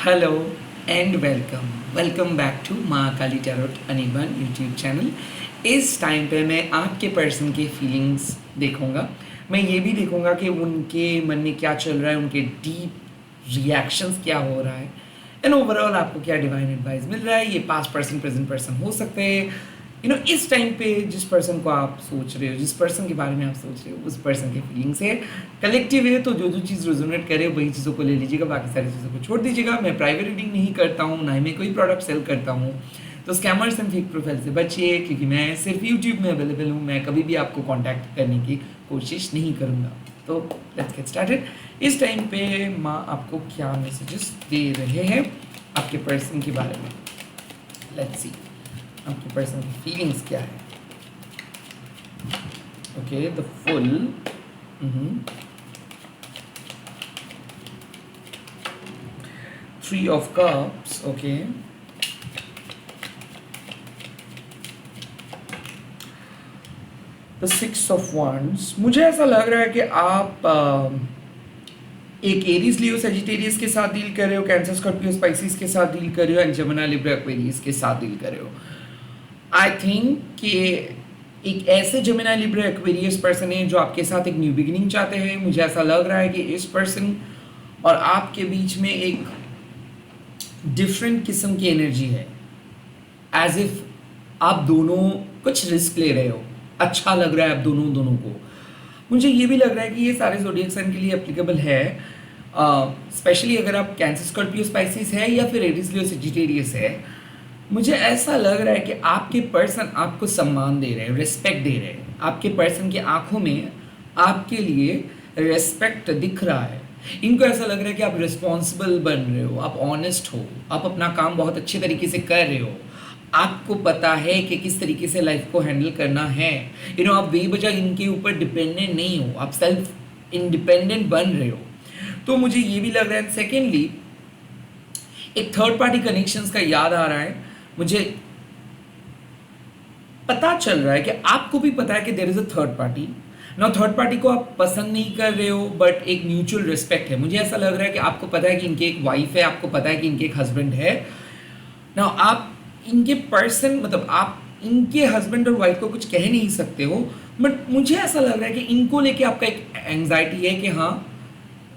Hello and welcome back to Mahakali tarot अनिबन YouTube channel. इस time पे मैं आपके पर्सन के फीलिंग्स देखूंगा। मैं ये भी देखूंगा कि उनके मन में क्या चल रहा है, उनके डीप रिएक्शंस क्या हो रहा है, एंड ओवरऑल आपको क्या डिवाइन एडवाइस मिल रहा है। ये पास्ट पर्सन प्रेजेंट पर्सन हो सकते हैं। इस टाइम पे जिस पर्सन को आप सोच रहे हो, जिस पर्सन के बारे में आप सोच रहे हो, उस पर्सन के फीलिंग्स है, कलेक्टिव है। तो जो जो चीज़ रेजोनेट करे वही चीज़ों को ले लीजिएगा, बाकी सारी चीज़ों को छोड़ दीजिएगा। मैं प्राइवेट रीडिंग नहीं करता हूँ, ना ही मैं कोई प्रोडक्ट सेल करता हूँ। तो स्कैमर्स एंड फेक प्रोफाइल से बचिए, क्योंकि मैं सिर्फ यूट्यूब में अवेलेबल हूँ। मैं कभी भी आपको कॉन्टैक्ट करने की कोशिश नहीं करूँगा। तो लेट्स गेट स्टार्टेड। इस टाइम पे माँ आपको क्या मैसेजेस दे रहे हैं आपके पर्सन के बारे में। लेट्स सी आपके पर्सन की फीलिंग्स क्या है। Okay, the full, three of cups, okay, the six of wands. मुझे ऐसा लग रहा है कि आप एक एरीज लियो सेजिटेरियस के साथ डील कर रहे हो, कैंसर स्कॉर्पियो स्पाइसिस के साथ डील कर रहे हो, एंड जमुना लिब्रा एक्वेरियस के साथ डील कर रहे हो। आई थिंक कि एक ऐसे जमुना लिब्रा एक्वेरियस पर्सन है जो आपके साथ एक न्यू बिगिनिंग चाहते हैं। मुझे ऐसा लग रहा है कि इस पर्सन और आपके बीच में एक डिफरेंट किस्म की एनर्जी है, एज इफ आप दोनों कुछ रिस्क ले रहे हो। अच्छा लग रहा है आप दोनों को। मुझे ये भी लग रहा है कि ये सारे ज़ोडिएक साइन के लिए एप्लीकेबल है, स्पेशली अगर आप कैंसर स्कॉर्पियो स्पाइसिस है या फिर एरीज लियो सेजिटेरियस है। मुझे ऐसा लग रहा है कि आपके पर्सन आपको सम्मान दे रहे हैं, रिस्पेक्ट दे रहे हैं। आपके पर्सन की आंखों में आपके लिए रिस्पेक्ट दिख रहा है। इनको ऐसा लग रहा है कि आप रिस्पॉन्सिबल बन रहे हो, आप ऑनेस्ट हो, आप अपना काम बहुत अच्छे तरीके से कर रहे हो। आपको पता है कि किस तरीके से लाइफ को हैंडल करना है। आप बेवजह इनके ऊपर डिपेंडेंट नहीं हो, आप सेल्फ इंडिपेंडेंट बन रहे हो। तो मुझे ये भी लग रहा है। सेकेंडली, एक थर्ड पार्टी कनेक्शंस का याद आ रहा है। मुझे पता चल रहा है कि आपको भी पता है कि there is a third party. ना थर्ड पार्टी को आप पसंद नहीं कर रहे हो, बट एक म्यूचुअल रिस्पेक्ट है। मुझे ऐसा लग रहा है कि आपको पता है कि इनके एक वाइफ है, आपको पता है कि इनके एक हस्बैंड है ना। आप इनके पर्सन, मतलब आप इनके हस्बैंड और वाइफ को कुछ कह नहीं सकते हो, बट मुझे ऐसा लग रहा है कि इनको लेके आपका एक एंग्जाइटी है कि हाँ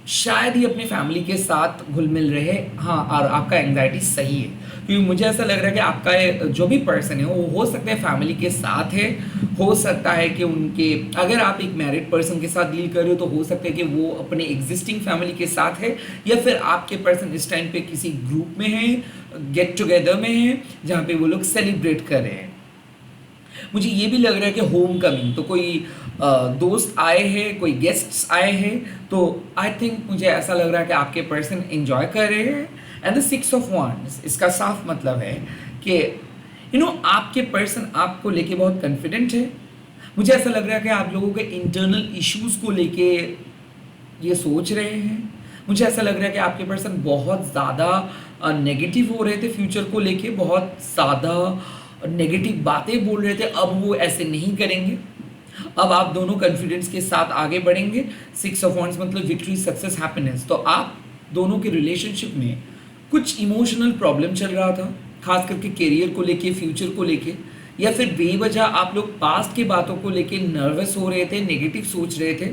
शायद ही अपने फैमिली के साथ घुल मिल रहे। हाँ, और आपका एंग्जाइटी सही है, क्योंकि मुझे ऐसा लग रहा है कि आपका जो भी पर्सन है वो हो सकता है फैमिली के साथ है, हो सकता है कि उनके, अगर आप एक मैरिड पर्सन के साथ डील कर रहे हो तो हो सकता है कि वो अपने एग्जिस्टिंग फैमिली के साथ है, या फिर आपके पर्सन इस टाइम पे किसी ग्रुप में है, गेट टुगेदर में है, जहाँ पे वो लोग सेलिब्रेट कर रहे हैं। मुझे ये भी लग रहा है कि होम कमिंग, तो कोई दोस्त आए हैं, कोई गेस्ट्स आए हैं। तो आई थिंक मुझे ऐसा लग रहा है कि आपके पर्सन एंजॉय कर रहे हैं। And the six of wands, इसका साफ मतलब है कि आपके पर्सन आपको लेके बहुत कॉन्फिडेंट है। मुझे ऐसा लग रहा है कि आप लोगों के इंटरनल इश्यूज को लेके ये सोच रहे हैं। मुझे ऐसा लग रहा है कि आपके पर्सन बहुत ज़्यादा नेगेटिव हो रहे थे फ्यूचर को लेके, बहुत ज़्यादा नेगेटिव बातें बोल रहे थे। अब वो ऐसे नहीं करेंगे, अब आप दोनों कॉन्फिडेंस के साथ आगे बढ़ेंगे। सिक्स ऑफ वंड्स मतलब विक्ट्री, सक्सेस, हैप्पीनेस। तो आप दोनों के रिलेशनशिप में कुछ इमोशनल प्रॉब्लम चल रहा था, खास करके करियर को लेके, फ्यूचर को लेके, या फिर बेवजह आप लोग पास्ट की बातों को लेके नर्वस हो रहे थे, नेगेटिव सोच रहे थे।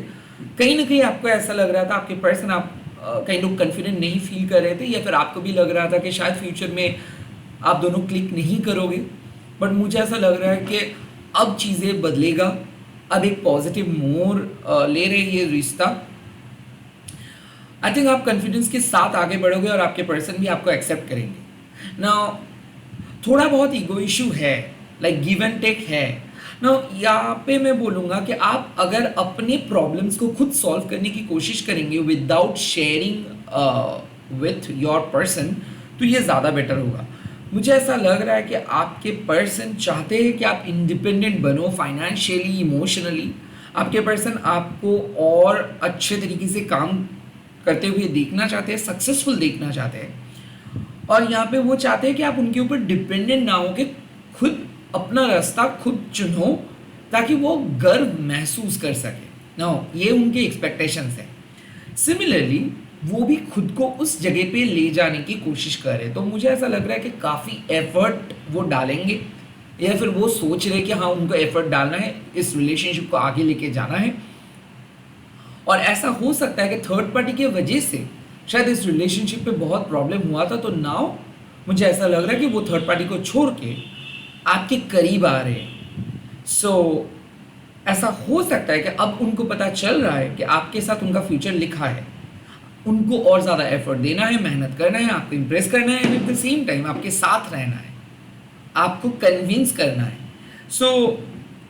कहीं ना कहीं आपको ऐसा लग रहा था आपके पर्सन आप कहीं लोग कॉन्फिडेंट नहीं फील कर रहे थे, या फिर आपको भी लग रहा था कि शायद फ्यूचर में आप दोनों क्लिक नहीं करोगे। बट मुझे ऐसा लग रहा है कि अब चीज़ें बदलेगा, अब एक पॉजिटिव मोड़ ले रहे ये रिश्ता। आई थिंक आप कॉन्फिडेंस के साथ आगे बढ़ोगे और आपके पर्सन भी आपको एक्सेप्ट करेंगे ना। थोड़ा बहुत ईगो इशू है, लाइक गिव एंड टेक है ना। यहाँ पे मैं बोलूँगा कि आप अगर अपने प्रॉब्लम्स को खुद सॉल्व करने की कोशिश करेंगे without sharing with your person, तो ये ज़्यादा बेटर होगा। मुझे ऐसा लग रहा है कि आपके पर्सन चाहते हैं कि आप इंडिपेंडेंट बनो, फाइनेंशियली, इमोशनली। आपके पर्सन आपको और अच्छे तरीके से काम करते हुए देखना चाहते हैं, सक्सेसफुल देखना चाहते हैं। और यहाँ पे वो चाहते हैं कि आप उनके ऊपर डिपेंडेंट ना हो, कि खुद अपना रास्ता खुद चुनो, ताकि वो गर्व महसूस कर सके। ना, ये उनके एक्सपेक्टेशंस हैं। सिमिलरली वो भी खुद को उस जगह पे ले जाने की कोशिश कर रहे हैं। तो मुझे ऐसा लग रहा है कि काफ़ी एफर्ट वो डालेंगे, या फिर वो सोच रहे कि हाँ उनको एफर्ट डालना है, इस रिलेशनशिप को आगे लेके जाना है। और ऐसा हो सकता है कि थर्ड पार्टी की वजह से शायद इस रिलेशनशिप पे बहुत प्रॉब्लम हुआ था, तो नाउ मुझे ऐसा लग रहा है कि वो थर्ड पार्टी को छोड़ के आपके करीब आ रहे हैं। सो ऐसा हो सकता है कि अब उनको पता चल रहा है कि आपके साथ उनका फ्यूचर लिखा है, उनको और ज़्यादा एफर्ट देना है, मेहनत करना है, आपको इम्प्रेस करना है, and at the same time आपके साथ रहना है, आपको कन्विंस करना है। सो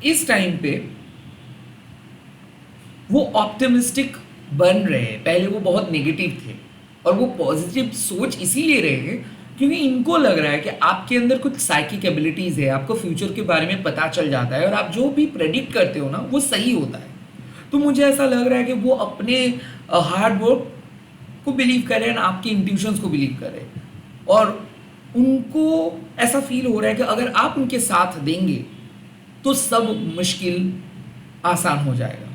इस टाइम पे वो ऑप्टिमिस्टिक बन रहे हैं। पहले वो बहुत नेगेटिव थे और वो पॉजिटिव सोच इसीलिए रहे हैं क्योंकि इनको लग रहा है कि आपके अंदर कुछ साइकिक एबिलिटीज़ है, आपको फ्यूचर के बारे में पता चल जाता है और आप जो भी प्रेडिक्ट करते हो ना वो सही होता है। तो मुझे ऐसा लग रहा है कि वो अपने हार्ड वर्क को बिलीव कर रहे हैं, आपके इंट्यूशंस को बिलीव कर रहे हैं, और उनको ऐसा फील हो रहा है कि अगर आप उनके साथ देंगे तो सब मुश्किल आसान हो जाएगा।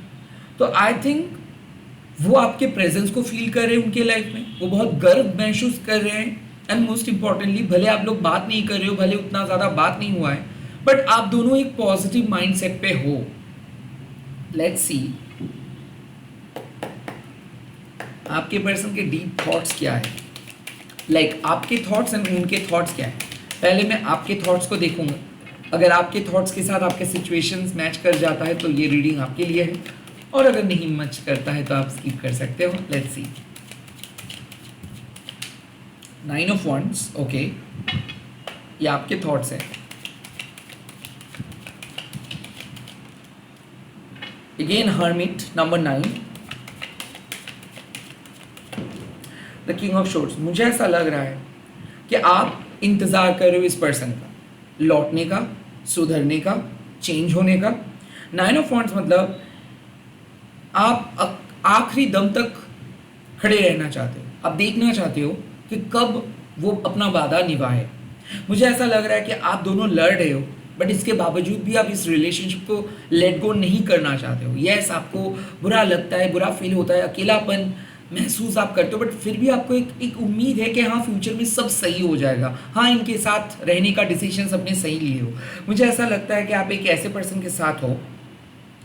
तो आई थिंक वो आपके प्रेजेंस को फील कर रहे हैं उनके लाइफ में, वो बहुत गर्व महसूस कर रहे हैं। एंड मोस्ट इंपॉर्टेंटली, भले आप लोग बात नहीं कर रहे हो, भले उतना ज़्यादा बात नहीं हुआ है, बट आप दोनों एक पॉजिटिव माइंडसेट पे हो। लेट्स सी आपके पर्सन के डीप थॉट्स क्या है, लाइक आपके थॉट्स एंड उनके थॉट्स क्या है। पहले मैं आपके थॉट्स को देखूंगा, अगर आपके थॉट्स के साथ आपके सिचुएशंस मैच कर जाता है तो ये रीडिंग आपके लिए है, और अगर नहीं मैच करता है तो आप स्किप कर सकते हो। Let's see. 9 of wands, okay, ये आपके थॉट्स है। Again hermit, number 9, the king of shorts. मुझे ऐसा लग रहा है कि आप इंतज़ार कर रहे हो इस पर्सन का लौटने का, सुधरने का, चेंज होने का। 9 ऑफ वंड्स मतलब आप आखिरी दम तक खड़े रहना चाहते हो, आप देखना चाहते हो कि कब वो अपना वादा निभाए। मुझे ऐसा लग रहा है कि आप दोनों लड़ रहे हो, बट इसके बावजूद भी आप इस रिलेशनशिप को लेट गो नहीं करना चाहते हो। यस, आपको बुरा लगता है, बुरा फील होता है, अकेलापन महसूस आप करते हो, बट फिर भी आपको एक उम्मीद है कि हाँ फ्यूचर में सब सही हो जाएगा, हाँ इनके साथ रहने का डिसीजन अपने सही लिए हो। मुझे ऐसा लगता है कि आप एक ऐसे पर्सन के साथ हो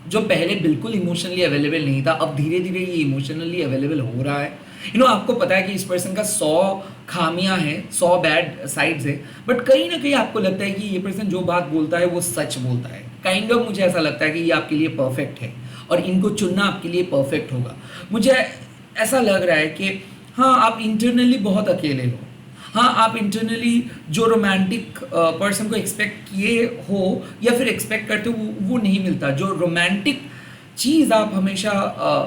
जो पहले बिल्कुल इमोशनली अवेलेबल नहीं था, अब धीरे धीरे ये इमोशनली अवेलेबल हो रहा है। आपको पता है कि इस पर्सन का 100 खामियां हैं, 100 बैड साइड्स है, बट कहीं ना कहीं आपको लगता है कि ये पर्सन जो बात बोलता है वो सच बोलता है। काइंड ऑफ मुझे ऐसा लगता है कि ये आपके लिए परफेक्ट है और इनको चुनना आपके लिए परफेक्ट होगा। मुझे ऐसा लग रहा है कि हाँ आप इंटरनली बहुत अकेले हो, हाँ आप इंटरनली जो रोमांटिक पर्सन को एक्सपेक्ट किए हो या फिर एक्सपेक्ट करते हो वो नहीं मिलता, जो रोमांटिक चीज़ आप हमेशा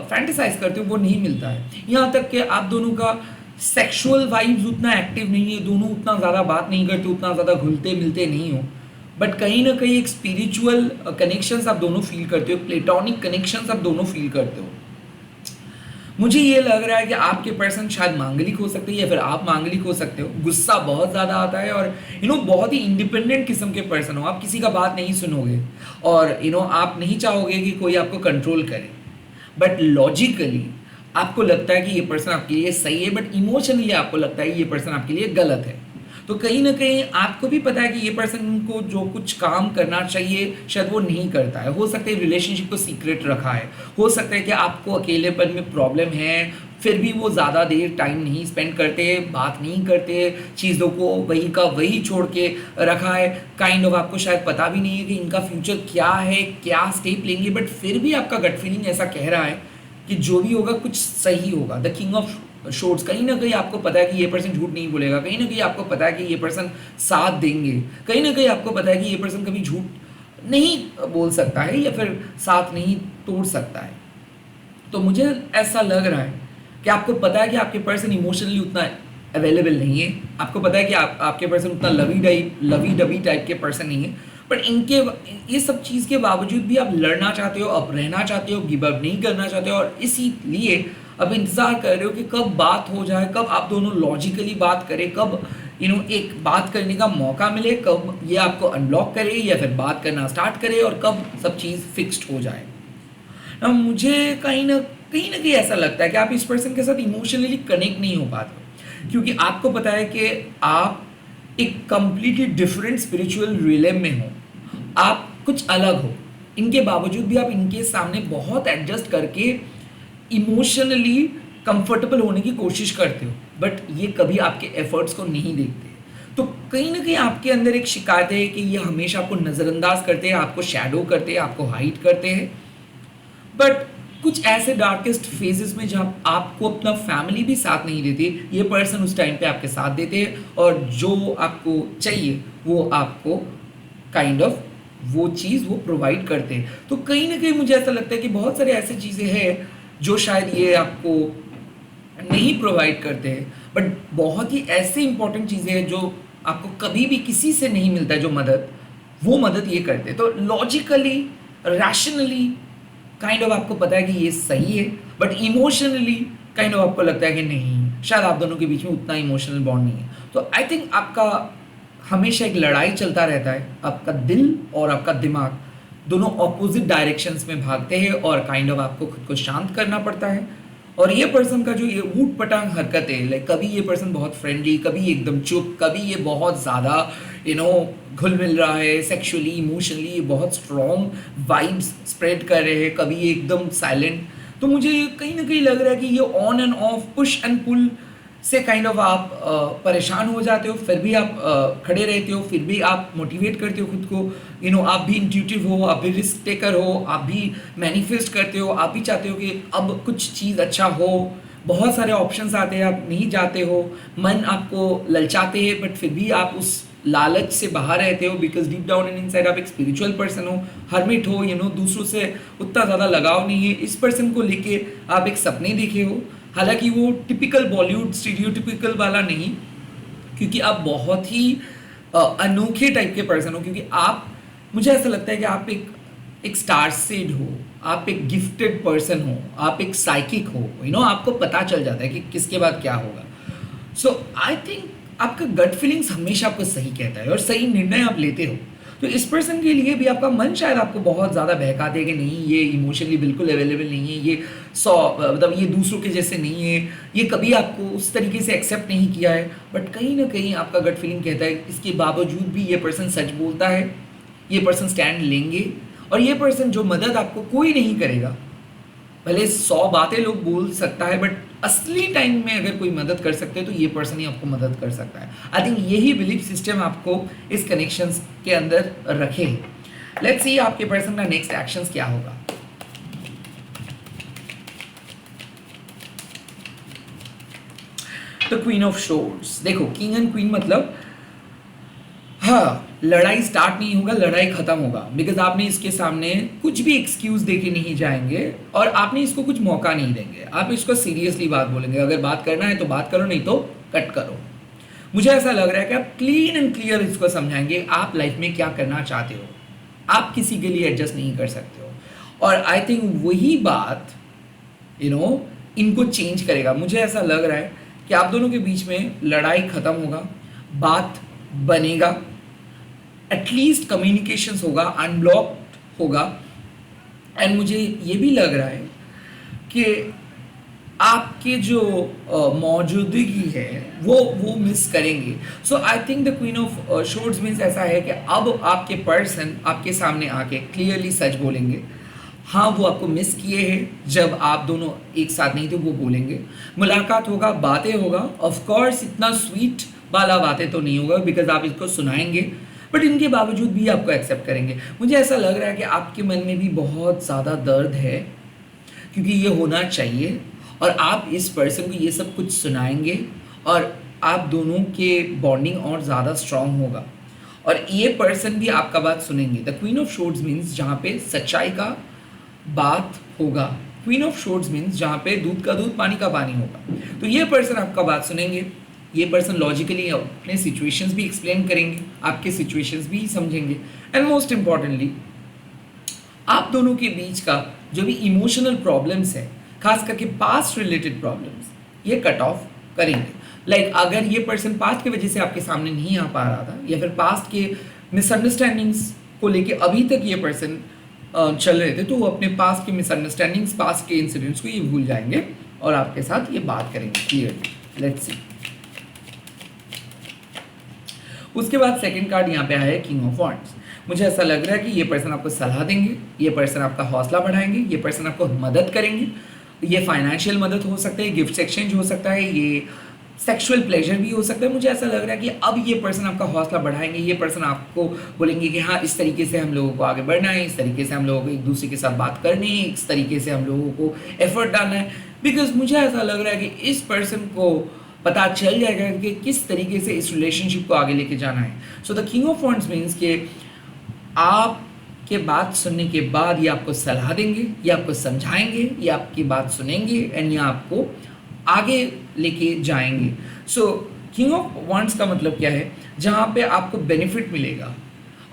फैंटेसाइज करते हो वो नहीं मिलता है। यहाँ तक कि आप दोनों का सेक्सुअल वाइब्स उतना एक्टिव नहीं है, दोनों उतना ज़्यादा बात नहीं करते, उतना ज़्यादा घुलते मिलते नहीं हो, बट कहीं ना कहीं एक स्पिरिचुअल कनेक्शंस आप दोनों फील करते हो, प्लेटोनिक कनेक्शंस आप दोनों फील करते हो। मुझे ये लग रहा है कि आपके पर्सन शायद मांगलिक हो सकते हैं या फिर आप मांगलिक हो सकते हो। गुस्सा बहुत ज़्यादा आता है और बहुत ही इंडिपेंडेंट किस्म के पर्सन हो, आप किसी का बात नहीं सुनोगे और आप नहीं चाहोगे कि कोई आपको कंट्रोल करे, बट लॉजिकली आपको लगता है कि ये पर्सन आपके लिए सही है, बट इमोशनली आपको लगता है ये पर्सन आपके लिए गलत है। तो कहीं ना कहीं आपको भी पता है कि ये पर्सन को जो कुछ काम करना चाहिए शायद वो नहीं करता है। हो सकता है रिलेशनशिप को सीक्रेट रखा है, हो सकता है कि आपको अकेलेपन में प्रॉब्लम है, फिर भी वो ज़्यादा देर टाइम नहीं स्पेंड करते, बात नहीं करते, चीज़ों को वही का वही छोड़ के रखा है। काइंड ऑफ आपको शायद पता भी नहीं है कि इनका फ्यूचर क्या है, क्या स्टेप लेंगे, बट फिर भी आपका गट फीलिंग ऐसा कह रहा है कि जो भी होगा कुछ सही होगा। द किंग ऑफ शॉर्ट्स, कहीं ना कहीं आपको पता है कि ये पर्सन झूठ नहीं बोलेगा, कहीं ना कहीं आपको पता है कि ये पर्सन साथ देंगे, कहीं ना कहीं आपको पता है कि ये पर्सन कभी झूठ नहीं बोल सकता है या फिर साथ नहीं तोड़ सकता है। तो मुझे ऐसा लग रहा है कि आपको पता है कि आपके पर्सन इमोशनली उतना अवेलेबल नहीं है, आपको पता है कि आपके पर्सन उतना लवी डबी टाइप के पर्सन नहीं है, बट इनके ये सब चीज़ के बावजूद भी आप लड़ना चाहते हो, अब रहना चाहते हो, गिव अप नहीं करना चाहते हो, और इसीलिए अब इंतज़ार कर रहे हो कि कब बात हो जाए, कब आप दोनों लॉजिकली बात करें, कब एक बात करने का मौका मिले, कब ये आपको अनब्लॉक करे या फिर बात करना स्टार्ट करे और कब सब चीज़ फिक्स्ड हो जाए। ना मुझे कहीं ना कहीं ना कहीं ऐसा लगता है कि आप इस पर्सन के साथ इमोशनली कनेक्ट नहीं हो पाते हो, क्योंकि आपको पता है कि आप एक कंप्लीटली डिफरेंट स्पिरिचुअल रिलेम में हो, आप कुछ अलग हो। इनके बावजूद भी आप इनके सामने बहुत एडजस्ट करके इमोशनली कंफर्टेबल होने की कोशिश करते हो, बट ये कभी आपके एफर्ट्स को नहीं देखते। तो कहीं ना कहीं आपके अंदर एक शिकायत है कि ये हमेशा आपको नज़रअंदाज करते हैं, आपको शैडो करते हैं, आपको हाइड करते हैं। बट कुछ ऐसे डार्केस्ट फेजेस में जब आपको अपना फैमिली भी साथ नहीं देती, ये पर्सन उस टाइम पे आपके साथ देते हैं और जो आपको चाहिए वो आपको काइंड ऑफ वो चीज़ वो प्रोवाइड करते हैं। तो कहीं ना कहीं मुझे ऐसा लगता है कि बहुत सारी ऐसी चीज़ें हैं जो शायद ये आपको नहीं प्रोवाइड करते हैं, बट बहुत ही ऐसे इंपॉर्टेंट चीज़ें हैं जो आपको कभी भी किसी से नहीं मिलता है, जो मदद, वो मदद ये करते हैं। तो लॉजिकली रैशनली काइंड ऑफ आपको पता है कि ये सही है, बट इमोशनली काइंड ऑफ आपको लगता है कि नहीं, शायद आप दोनों के बीच में उतना इमोशनल बॉन्ड नहीं है। तो आई थिंक आपका हमेशा एक लड़ाई चलता रहता है, आपका दिल और आपका दिमाग दोनों ऑपोजिट डायरेक्शंस में भागते हैं और काइंड ऑफ आपको खुद को शांत करना पड़ता है। और ये पर्सन का जो ये ऊट पटांग हरकत है, लाइक कभी ये पर्सन बहुत फ्रेंडली, कभी एकदम चुप, कभी ये बहुत ज़्यादा घुल मिल रहा है सेक्सुअली इमोशनली, ये बहुत स्ट्रॉन्ग वाइब्स स्प्रेड कर रहे हैं, कभी ये एकदम साइलेंट। तो मुझे कहीं ना कहीं लग रहा है कि ये on and off, push and pull से काइंड ऑफ आप परेशान हो जाते हो, फिर भी आप खड़े रहते हो, फिर भी आप मोटिवेट करते हो खुद को। आप भी इंट्यूटिव हो, आप भी रिस्क टेकर हो, आप भी मैनिफेस्ट करते हो, आप भी चाहते हो कि अब कुछ चीज़ अच्छा हो। बहुत सारे ऑप्शंस आते हैं, आप नहीं जाते हो, मन आपको ललचाते हैं, बट फिर भी आप उस लालच से बाहर रहते हो, because deep down and inside आप एक स्पिरिचुअल पर्सन हो, हर्मिट हो, दूसरों से उतना ज़्यादा लगाव नहीं है। इस पर्सन को लेके आप एक सपने देखे हो, हालांकि वो टिपिकल बॉलीवुड स्टीरियोटिपिकल वाला नहीं, क्योंकि आप बहुत ही अनोखे टाइप के पर्सन हो, क्योंकि आप, मुझे ऐसा लगता है कि आप एक स्टार सीड हो, आप एक गिफ्टेड पर्सन हो, आप एक साइकिक हो, आपको पता चल जाता है कि किसके बाद क्या होगा। सो आई थिंक आपका गट फीलिंग्स हमेशा आपको सही कहता है और सही निर्णय आप लेते हो। तो इस पर्सन के लिए भी आपका मन शायद आपको बहुत ज़्यादा बहका दे कि नहीं, ये इमोशनली बिल्कुल अवेलेबल नहीं है, ये मतलब ये दूसरों के जैसे नहीं है, ये कभी आपको उस तरीके से एक्सेप्ट नहीं किया है। बट कहीं ना कहीं आपका गट फीलिंग कहता है इसके बावजूद भी ये पर्सन सच बोलता है, ये पर्सन स्टैंड लेंगे, और ये पर्सन जो मदद आपको कोई नहीं करेगा, भले 100 बातें लोग बोल सकता है, बट असली टाइम में अगर कोई मदद कर सकते हैं तो ये पर्सन ही आपको मदद कर सकता है। आई थिंक यही बिलीफ सिस्टम आपको इस कनेक्शंस के अंदर रखे। लेट्स सी आपके पर्सन का नेक्स्ट एक्शंस क्या होगा। द क्वीन ऑफ शोर्स, देखो किंग एंड क्वीन मतलब हाँ, लड़ाई स्टार्ट नहीं होगा, लड़ाई खत्म होगा, बिकॉज आपने इसके सामने कुछ भी एक्सक्यूज देके नहीं जाएंगे और आपने इसको कुछ मौका नहीं देंगे। आप इसको सीरियसली बात बोलेंगे, अगर बात करना है तो बात करो, नहीं तो कट करो। मुझे ऐसा लग रहा है कि आप क्लीन एंड क्लियर इसको समझाएंगे आप लाइफ में क्या करना चाहते हो, आप किसी के लिए एडजस्ट नहीं कर सकते हो। और आई थिंक वही बात इनको चेंज करेगा। मुझे ऐसा लग रहा है कि आप दोनों के बीच में लड़ाई खत्म होगा, बात बनेगा, एटलीस्ट कम्युनिकेशन होगा, अनब्लॉक्ड होगा। एंड मुझे ये भी लग रहा है कि आपके जो मौजूदगी है वो मिस करेंगे। So I think the queen of swords means ऐसा है कि अब आपके पर्सन आपके सामने आके क्लियरली सच बोलेंगे। हाँ, वो आपको मिस किए हैं, जब आप दोनों एक साथ नहीं थे वो बोलेंगे, मुलाकात होगा, बातें होगा। ऑफ कोर्स इतना स्वीट वाला बातें तो नहीं होगा बिकॉज आप इसको सुनाएंगे, बट इनके बावजूद भी आपको एक्सेप्ट करेंगे। मुझे ऐसा लग रहा है कि आपके मन में भी बहुत ज़्यादा दर्द है, क्योंकि ये होना चाहिए, और आप इस पर्सन को ये सब कुछ सुनाएंगे और आप दोनों के बॉन्डिंग और ज़्यादा स्ट्रांग होगा, और ये पर्सन भी आपका बात सुनेंगे। The queen of swords means जहाँ पे सच्चाई का बात होगा, क्वीन ऑफ शोर्ड्स मीन्स जहाँ पे दूध का दूध पानी का पानी होगा। तो ये पर्सन आपका बात सुनेंगे, ये पर्सन लॉजिकली अपने सिचुएशंस भी एक्सप्लेन करेंगे, आपके सिचुएशंस भी समझेंगे, एंड मोस्ट इम्पॉर्टेंटली आप दोनों के बीच का जो भी इमोशनल प्रॉब्लम्स है, खास करके पास्ट रिलेटेड प्रॉब्लम्स, ये कट ऑफ करेंगे। लाइक अगर ये पर्सन पास्ट की वजह से आपके सामने नहीं आ पा रहा था, या फिर पास्ट के मिसअंडरस्टैंडिंग्स को लेके अभी तक ये पर्सन चल रहे थे, तो वो अपने पास के मिसअंडरस्टैंडिंग्स, पास के इंसिडेंट्स को ये भूल जाएंगे और आपके साथ ये बात करेंगे क्लियरली। Let's see. उसके बाद सेकंड कार्ड यहाँ पे आया है किंग ऑफ वॉन्ड्स। मुझे ऐसा लग रहा है कि ये पर्सन आपको सलाह देंगे, ये पर्सन आपका हौसला बढ़ाएंगे, ये पर्सन आपको मदद करेंगे। ये फाइनेंशियल मदद हो सकता है, गिफ्ट एक्सचेंज हो सकता है, ये सेक्सुअल प्लेजर भी हो सकता है। मुझे ऐसा लग रहा है कि अब ये पर्सन आपका हौसला बढ़ाएंगे, ये पर्सन आपको बोलेंगे कि हाँ इस तरीके से हम लोगों को आगे बढ़ना है, इस तरीके से हम लोगों को एक दूसरे के साथ बात करनी है, इस तरीके से हम लोगों को एफर्ट डालना है। बिकॉज मुझे ऐसा लग रहा है कि इस पर्सन को पता चल जाएगा कि किस तरीके से इस रिलेशनशिप को आगे लेके जाना है। So the king of wands means कि आपके बात सुनने के बाद ये आपको सलाह देंगे, ये आपको समझाएंगे, ये आपकी बात सुनेंगे एंड ये आपको आगे लेके जाएंगे। सो किंग ऑफ वॉन्ड्स का मतलब क्या है? जहाँ पे आपको बेनिफिट मिलेगा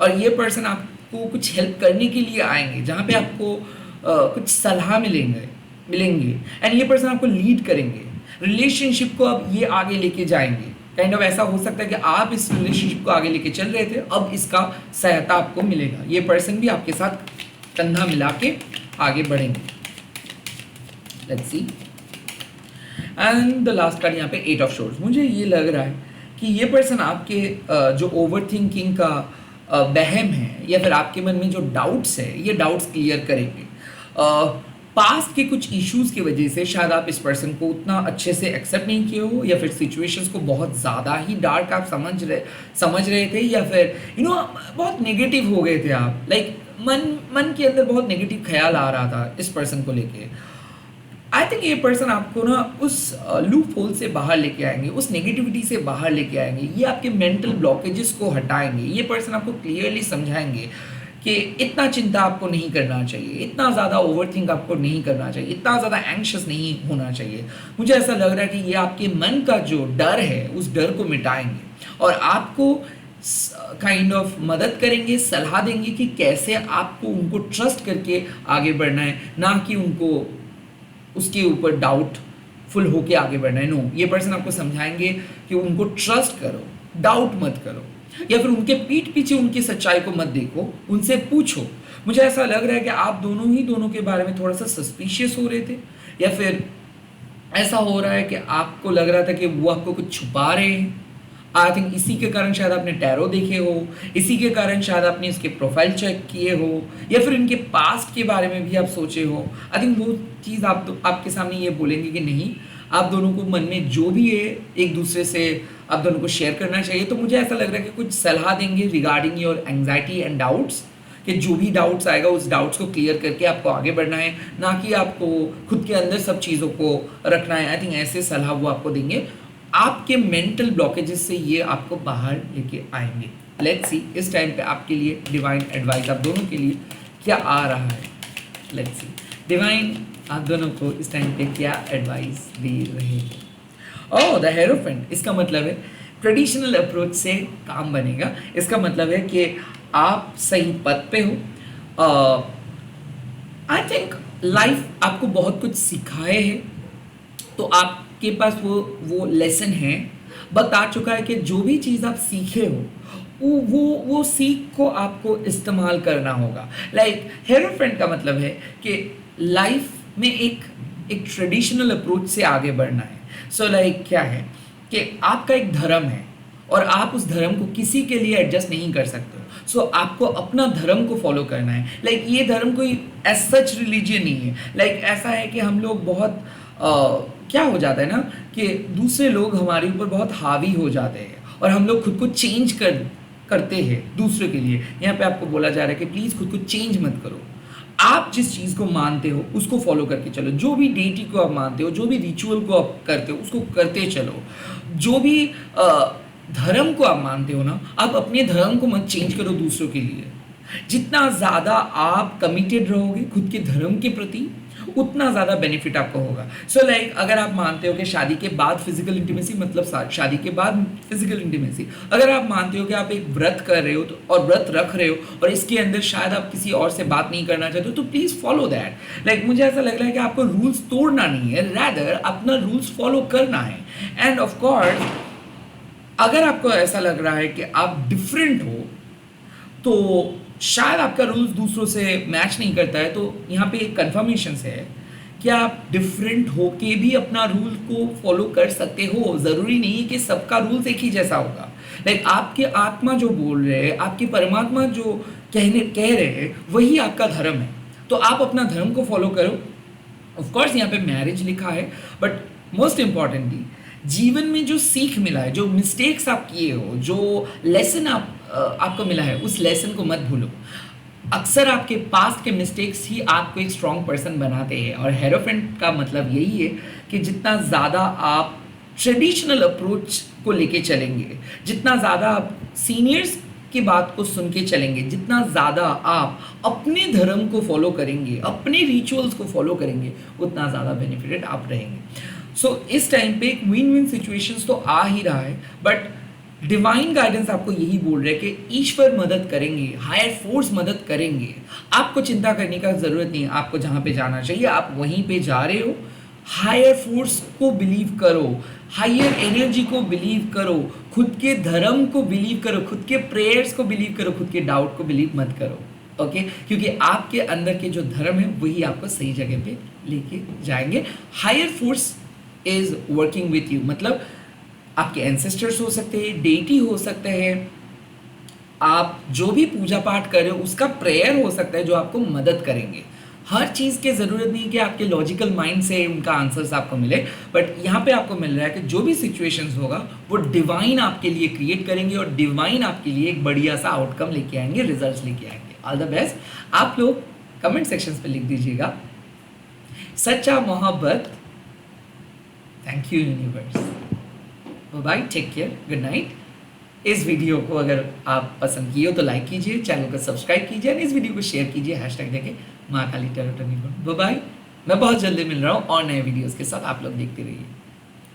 और ये पर्सन आपको कुछ हेल्प करने के लिए आएंगे, जहाँ पे आपको कुछ सलाह मिलेंगे एंड ये पर्सन आपको लीड करेंगे, रिलेशनशिप को अब ये आगे लेके जाएंगे। काइंड ऑफ ऐसा हो सकता है कि आप इस रिलेशनशिप को आगे लेके चल रहे थे, अब इसका सहायता आपको मिलेगा, ये पर्सन भी आपके साथ कंधा मिला के आगे बढ़ेंगे। Let's see. And the last card यहाँ पे 8 ऑफ शोर्स। मुझे ये लग रहा है कि ये पर्सन आपके जो ओवर थिंकिंग का वहम है या फिर आपके मन में जो डाउट्स है, ये डाउट्स क्लियर करेंगे। पास्ट के कुछ इश्यूज की वजह से शायद आप इस पर्सन को उतना अच्छे से एक्सेप्ट नहीं किए हो, या फिर सिचुएशंस को बहुत ज़्यादा ही डार्क आप समझ रहे थे, या फिर बहुत नेगेटिव हो गए थे आप। लाइक मन के अंदर बहुत नेगेटिव ख्याल आ रहा था इस पर्सन को लेके। आई थिंक ये पर्सन आपको उस लूप होल से बाहर लेके आएंगे, उस नेगेटिविटी से बाहर लेके आएंगे, ये आपके मेंटल ब्लॉकेजेस को हटाएंगे। ये पर्सन आपको क्लियरली समझाएंगे कि इतना चिंता आपको नहीं करना चाहिए, इतना ज़्यादा ओवरथिंक आपको नहीं करना चाहिए, इतना ज़्यादा एंग्शियस नहीं होना चाहिए। मुझे ऐसा लग रहा है कि ये आपके मन का जो डर है उस डर को मिटाएंगे और आपको काइंड ऑफ मदद करेंगे, सलाह देंगे कि कैसे आपको उनको ट्रस्ट करके आगे बढ़ना है, ना कि उनको उसके ऊपर डाउटफुल होके आगे बढ़ना है। नो, ये पर्सन आपको समझाएंगे कि उनको ट्रस्ट करो, डाउट मत करो, या फिर उनके पीठ पीछे उनकी सच्चाई को मत देखो, उनसे पूछो। मुझे ऐसा लग रहा है कि आप दोनों के बारे में थोड़ा सा सस्पिशियस हो रहे थे, या फिर ऐसा हो रहा है कि आपको लग रहा था कि वो आपको कुछ छुपा रहे हैं। आई थिंक इसी के कारण शायद आपने टैरो देखे हो, इसी के कारण शायद आपने इसके प्रोफाइल चेक किए हो, या फिर इनके पास्ट के बारे में भी आप सोचे हो। आई थिंक वो चीज़ आपके सामने ये बोलेंगे कि नहीं, आप दोनों को मन में जो भी है एक दूसरे से आप दोनों को शेयर करना चाहिए। तो मुझे ऐसा लग रहा है कि कुछ सलाह देंगे regarding your anxiety and doubts, कि जो भी डाउट्स आएगा उस डाउट्स को क्लियर करके आपको आगे बढ़ना है, ना कि आपको खुद के अंदर सब चीज़ों को रखना है। आई थिंक ऐसे सलाह वो आपको देंगे, आपके मेंटल ब्लॉकेजेस से ये आपको बाहर लेके आएंगे। लेट्स सी इस टाइम पे आपके लिए डिवाइन एडवाइस आप दोनों के लिए क्या आ रहा है। लेट्स सी डिवाइन आप दोनों को इस टाइम पे क्या एडवाइस दे रहे हैं। ओह, द हेरोफेंट। इसका मतलब है ट्रेडिशनल अप्रोच से काम बनेगा। इसका मतलब है कि आप सही पथ पे हो। आई थिंक लाइफ आपको बहुत कुछ सिखाए है, तो आपके पास वो लेसन है, वक्त आ चुका है कि जो भी चीज़ आप सीखे हो वो सीख को आपको इस्तेमाल करना होगा। लाइक हेरोफेंट का मतलब है कि लाइफ में एक ट्रेडिशनल अप्रोच से आगे बढ़ना है। सो लाइक क्या है कि आपका एक धर्म है और आप उस धर्म को किसी के लिए एडजस्ट नहीं कर सकते। सो आपको अपना धर्म को फॉलो करना है। लाइक ये धर्म कोई एज सच रिलीजियन नहीं है। लाइक ऐसा है कि हम लोग बहुत क्या हो जाता है ना कि दूसरे लोग हमारे ऊपर बहुत हावी हो जाते हैं और हम लोग खुद को चेंज करते हैं दूसरे के लिए। यहाँ पे आपको बोला जा रहा है कि प्लीज़ खुद को चेंज मत करो, आप जिस चीज़ को मानते हो उसको फॉलो करके चलो। जो भी डेटी को आप मानते हो, जो भी रिचुअल को आप करते हो उसको करते चलो। जो भी धर्म को आप मानते हो ना, आप अपने धर्म को मत चेंज करो दूसरों के लिए। जितना ज़्यादा आप कमिटेड रहोगे खुद के धर्म के प्रति, उतना ज़्यादा बेनिफिट आपको होगा। सो लाइक अगर आप मानते हो कि शादी के बाद फिजिकल इंटीमेसी मतलब शादी के बाद फिजिकल इंटीमेसी, अगर आप मानते हो कि आप एक व्रत कर रहे हो तो और व्रत रख रहे हो और इसके अंदर शायद आप किसी और से बात नहीं करना चाहते हो, तो प्लीज़ फॉलो दैट। लाइक मुझे ऐसा लग रहा है कि आपको रूल्स तोड़ना नहीं है, रैदर अपना रूल्स फॉलो करना है। एंड ऑफ कोर्स अगर आपको ऐसा लग रहा है कि आप डिफरेंट हो, तो शायद आपका रूल्स दूसरों से मैच नहीं करता है, तो यहाँ पे एक कन्फर्मेशन से है कि आप डिफरेंट होके भी अपना रूल को फॉलो कर सकते हो। ज़रूरी नहीं कि सबका रूल्स एक ही जैसा होगा। लाइक आपके आत्मा जो बोल रहे हैं, आपकी परमात्मा जो कह रहे हैं, वही आपका धर्म है। तो आप अपना धर्म को फॉलो करो। ऑफ कोर्स यहाँ पे मैरिज लिखा है, बट मोस्ट इम्पॉर्टेंटली जीवन में जो सीख मिला है, जो मिस्टेक्स आप किए हो, जो लेसन आपको मिला है, उस लेसन को मत भूलो। अक्सर आपके पास्ट के मिस्टेक्स ही आपको एक स्ट्रॉन्ग पर्सन बनाते हैं। और हेरोफेंट का मतलब यही है कि जितना ज़्यादा आप ट्रेडिशनल अप्रोच को लेके चलेंगे, जितना ज़्यादा आप सीनियर्स की बात को सुन के चलेंगे, जितना ज़्यादा आप अपने धर्म को फॉलो करेंगे, अपने रिचुअल्स को फॉलो करेंगे, उतना ज़्यादा बेनिफिटेड आप रहेंगे। सो इस टाइम पे एक विन विन सिचुएशंस तो आ ही रहा है, बट डिवाइन गाइडेंस आपको यही बोल रहे हैं कि ईश्वर मदद करेंगे, हायर फोर्स मदद करेंगे। आपको चिंता करने का ज़रूरत नहीं है। आपको जहाँ पे जाना चाहिए आप वहीं पे जा रहे हो। हायर फोर्स को बिलीव करो, हायर एनर्जी को बिलीव करो, खुद के धर्म को बिलीव करो, खुद के प्रेयर्स को बिलीव करो, खुद के डाउट को बिलीव मत करो। ओके, क्योंकि आपके अंदर के जो धर्म है वही आपको सही जगह पे लेके जाएंगे। Higher force is working with you, मतलब आपके एंसेस्टर्स हो सकते हैं, डेटी हो सकते हैं, आप जो भी पूजा पाठ कर रहे हो उसका प्रेयर हो सकता है जो आपको मदद करेंगे। हर चीज़ की ज़रूरत नहीं कि आपके लॉजिकल माइंड से उनका आंसर्स आपको मिले, बट यहाँ पे आपको मिल रहा है कि जो भी सिचुएशंस होगा वो डिवाइन आपके लिए क्रिएट करेंगे और डिवाइन आपके लिए एक बढ़िया सा आउटकम लेके आएंगे, रिजल्ट्स लेके आएंगे। All the best. आप लोग कमेंट सेक्शंस पे लिख दीजिएगा सच्चा मोहब्बत। Thank you universe. Bye, take care, good night. इस वीडियो को अगर आप पसंद किए हो तो लाइक कीजिए, चैनल को सब्सक्राइब कीजिए और इस वीडियो को शेयर कीजिए हैशटैग देके माँ काली टेरोटनी। बाय, मैं बहुत जल्दी मिल रहा हूँ और नए वीडियोस के साथ। आप लोग देखते रहिए।